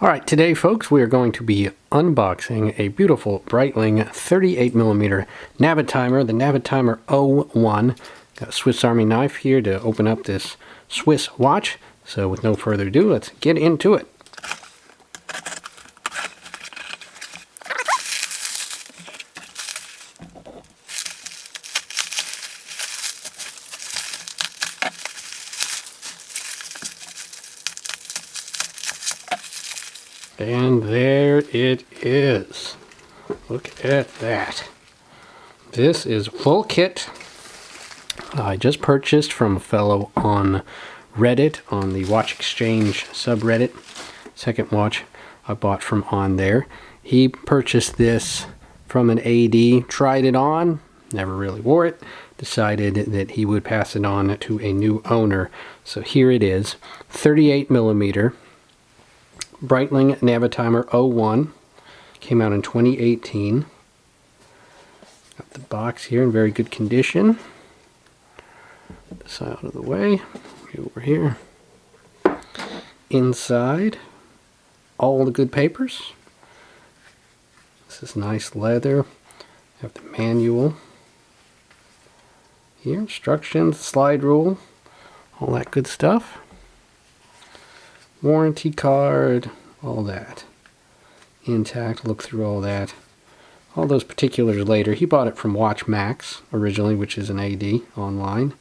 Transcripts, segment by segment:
Alright, today folks we are going to be unboxing a beautiful Breitling 38mm Navitimer, the Navitimer 01. Got a Swiss Army knife here to open up this Swiss watch. So with no further ado, let's get into it. And there it is. Look at that. This is full kit. I just purchased from a fellow on Reddit, on the Watch Exchange subreddit. Second watch I bought from on there. He purchased this from an AD, tried it on, never really wore it, decided that he would pass it on to a new owner. So here it is, 38mm. Breitling Navitimer 01, came out in 2018. Got the box here in very good condition. Put this out of the way. Over here. Inside, all the good papers. This is nice leather. Have the manual. Here, instructions, slide rule, all that good stuff. Warranty card, all that. Intact, look through all that. All those particulars later. He bought it from Watch Max originally, which is an AD online.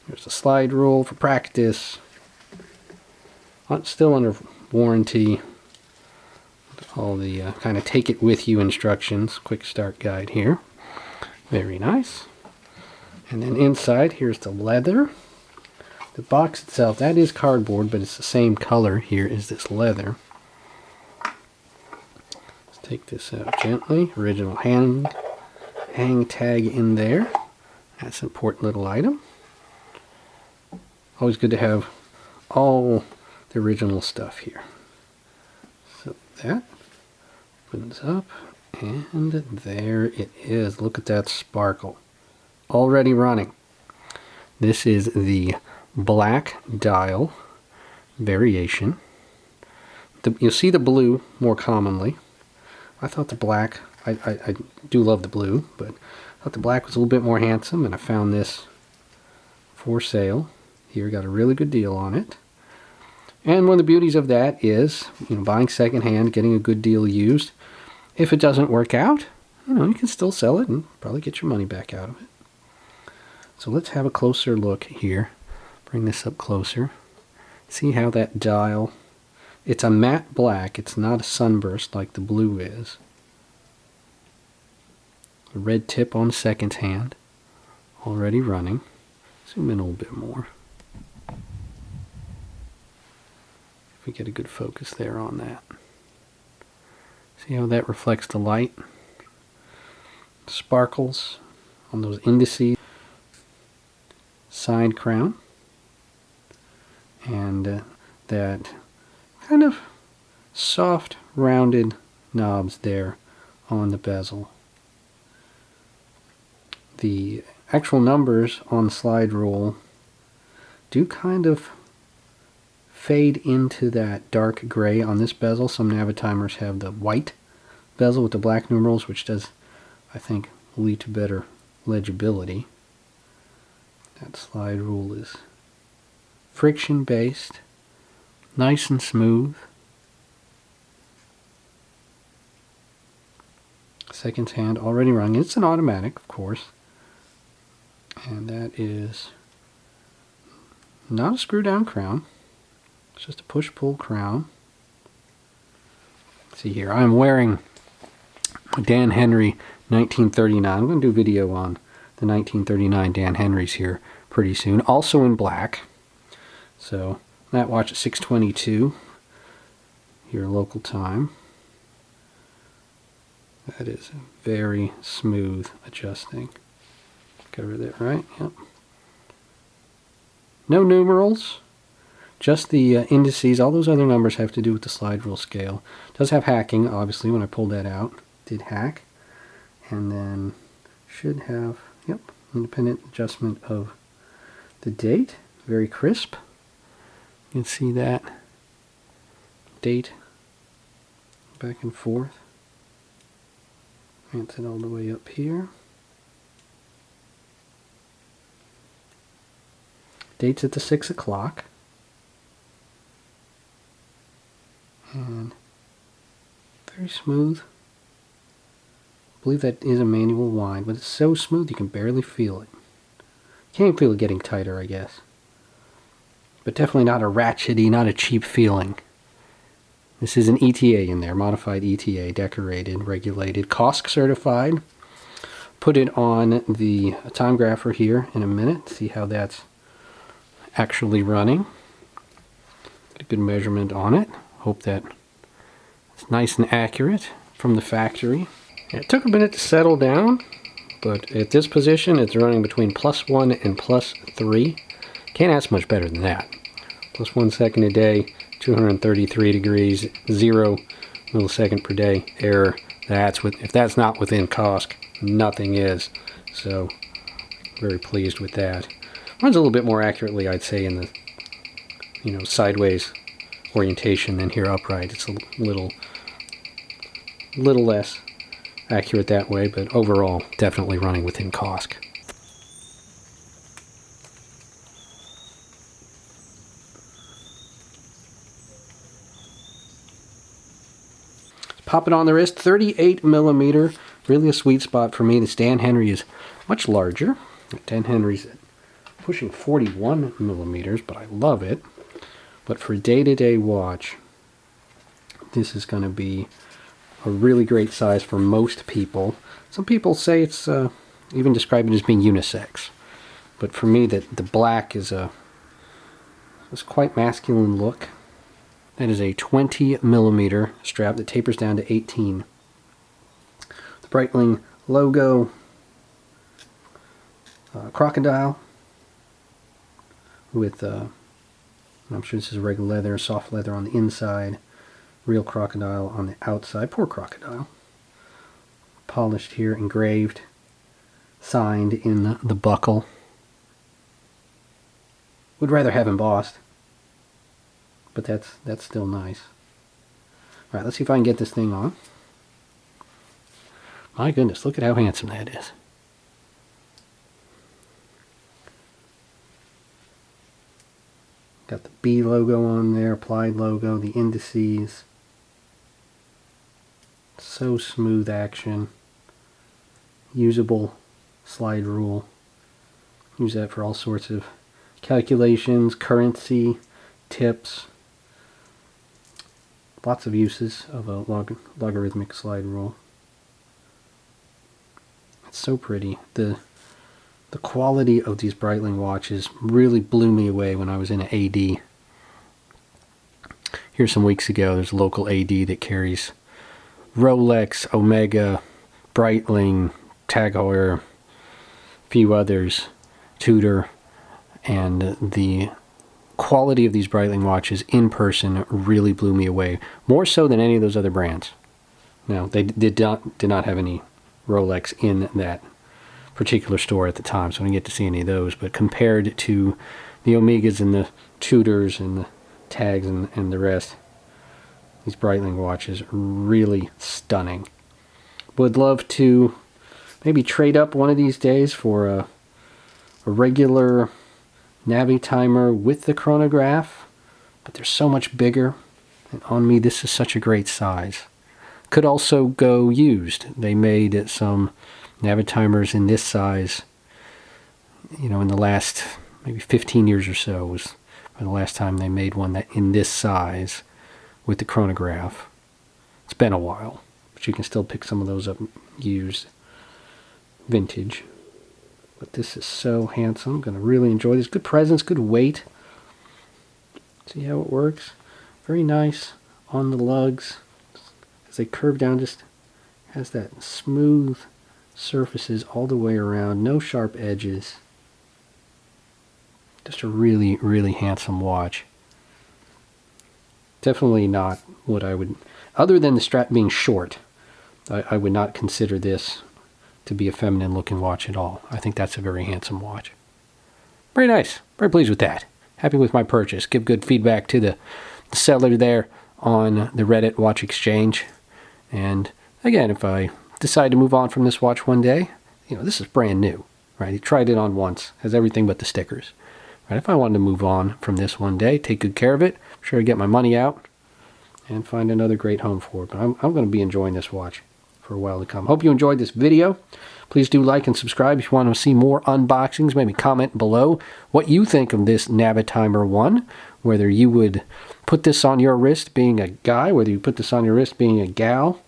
There's a slide rule for practice. Still under warranty. All the kind of take it with you instructions. Quick start guide here. Very nice. And then inside, here's the leather. The box itself, that is cardboard, but it's the same color here as this leather. Let's take this out gently. Original hang tag in there. That's an important little item. Always good to have all the original stuff here. So that opens up, and there it is. Look at that sparkle. Already running. This is the black dial variation. You'll see the blue more commonly. I thought the black, I do love the blue, but I thought the black was a little bit more handsome, and I found this for sale. Here, got a really good deal on it. And one of the beauties of that is, buying secondhand, getting a good deal used. If it doesn't work out, you can still sell it and probably get your money back out of it. So let's have a closer look here. Bring this up closer. See how that dial, it's a matte black, it's not a sunburst like the blue is. The red tip on second hand, already running. Zoom in a little bit more. If we get a good focus there on that. See how that reflects the light? Sparkles on those indices. Side crown. And that kind of soft rounded knobs there on the bezel. The actual numbers on the slide rule do kind of fade into that dark gray on this bezel. Some Navitimers have the white bezel with the black numerals, which does, I think, lead to better legibility. That slide rule is friction based, nice and smooth. Second hand already running. It's an automatic, of course. And that is not a screw down crown. It's just a push pull crown. See here, I'm wearing a Dan Henry 1939. I'm going to do a video on the 1939 Dan Henrys here pretty soon. Also in black. So that watch at 6:22 your local time. That is very smooth adjusting. Cover that right? Yep. No numerals, just the indices. All those other numbers have to do with the slide rule scale. It does have hacking, obviously. When I pulled that out, it did hack. And then should have, yep, independent adjustment of the date. Very crisp. You can see that date back and forth. Advance it all the way up here. Date's at the 6 o'clock. And very smooth. I believe that is a manual wind, but it's so smooth you can barely feel it. Can't feel it getting tighter, I guess. But definitely not a ratchety, not a cheap feeling. This is an ETA in there, modified ETA, decorated, regulated, COSC certified. Put it on the time grapher here in a minute, see how that's actually running. Get a good measurement on it. Hope that it's nice and accurate from the factory. It took a minute to settle down, but at this position it's running between +1 and +3. Can't ask much better than that. +1 second a day, 233 degrees, 0 millisecond per day error. If that's not within COSC, nothing is. So very pleased with that. Runs a little bit more accurately, I'd say, in the sideways orientation than here upright. It's a little less accurate that way, but overall definitely running within COSC. Pop it on the wrist, 38 millimeter, really a sweet spot for me. This Dan Henry is much larger. Dan Henry's pushing 41 millimeters, but I love it. But for a day-to-day watch, this is going to be a really great size for most people. Some people say it's even describe it as being unisex. But for me, the black is quite masculine look. That is a 20 millimeter strap that tapers down to 18. The Breitling logo, crocodile with, I'm sure this is regular leather, soft leather on the inside, real crocodile on the outside. Poor crocodile. Polished here, engraved, signed in the buckle. Would rather have embossed, but that's still nice. All right, let's see if I can get this thing on. My goodness, look at how handsome that is. Got the B logo on there, applied logo, the indices. So smooth action. Usable slide rule. Use that for all sorts of calculations, currency, tips. Lots of uses of a logarithmic slide rule. It's so pretty. The quality of these Breitling watches really blew me away when I was in an AD. Here some weeks ago, there's a local AD that carries Rolex, Omega, Breitling, Tag Heuer, a few others, Tudor, and the quality of these Breitling watches in person really blew me away, more so than any of those other brands. Now, they did not have any Rolex in that particular store at the time, so I didn't get to see any of those, but compared to the Omegas and the Tudors and the Tags and the rest, these Breitling watches are really stunning. Would love to maybe trade up one of these days for a regular Navitimer with the chronograph, but they're so much bigger, and on me this is such a great size. Could also go used. They made some Navitimers in this size, in the last maybe 15 years or so was the last time they made one that in this size with the chronograph. It's been a while, but you can still pick some of those up used, vintage. But this is so handsome. I'm going to really enjoy this. Good presence, good weight. See how it works? Very nice on the lugs. As they curve down, just has that smooth surfaces all the way around. No sharp edges. Just a really, really handsome watch. Definitely not what I would, other than the strap being short, I would not consider this to be a feminine looking watch at all. I think that's a very handsome watch. Very nice. Very pleased with that. Happy with my purchase. Give good feedback to the seller there on the Reddit Watch Exchange. And again, if I decide to move on from this watch one day, this is brand new, right? He tried it on once, has everything but the stickers. Right? If I wanted to move on from this one day, take good care of it, I'm sure I get my money out and find another great home for it. But I'm going to be enjoying this watch for a while to come. Hope you enjoyed this video. Please do like and subscribe if you want to see more unboxings. Maybe comment below what you think of this Navitimer 1, whether you would put this on your wrist being a guy, whether you put this on your wrist being a gal.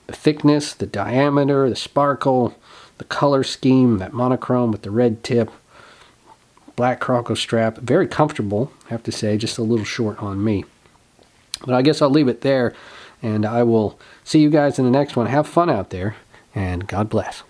The thickness, the diameter, the sparkle, the color scheme, that monochrome with the red tip, black croco strap. Very comfortable, I have to say, just a little short on me. But I guess I'll leave it there, and I will see you guys in the next one. Have fun out there, and God bless.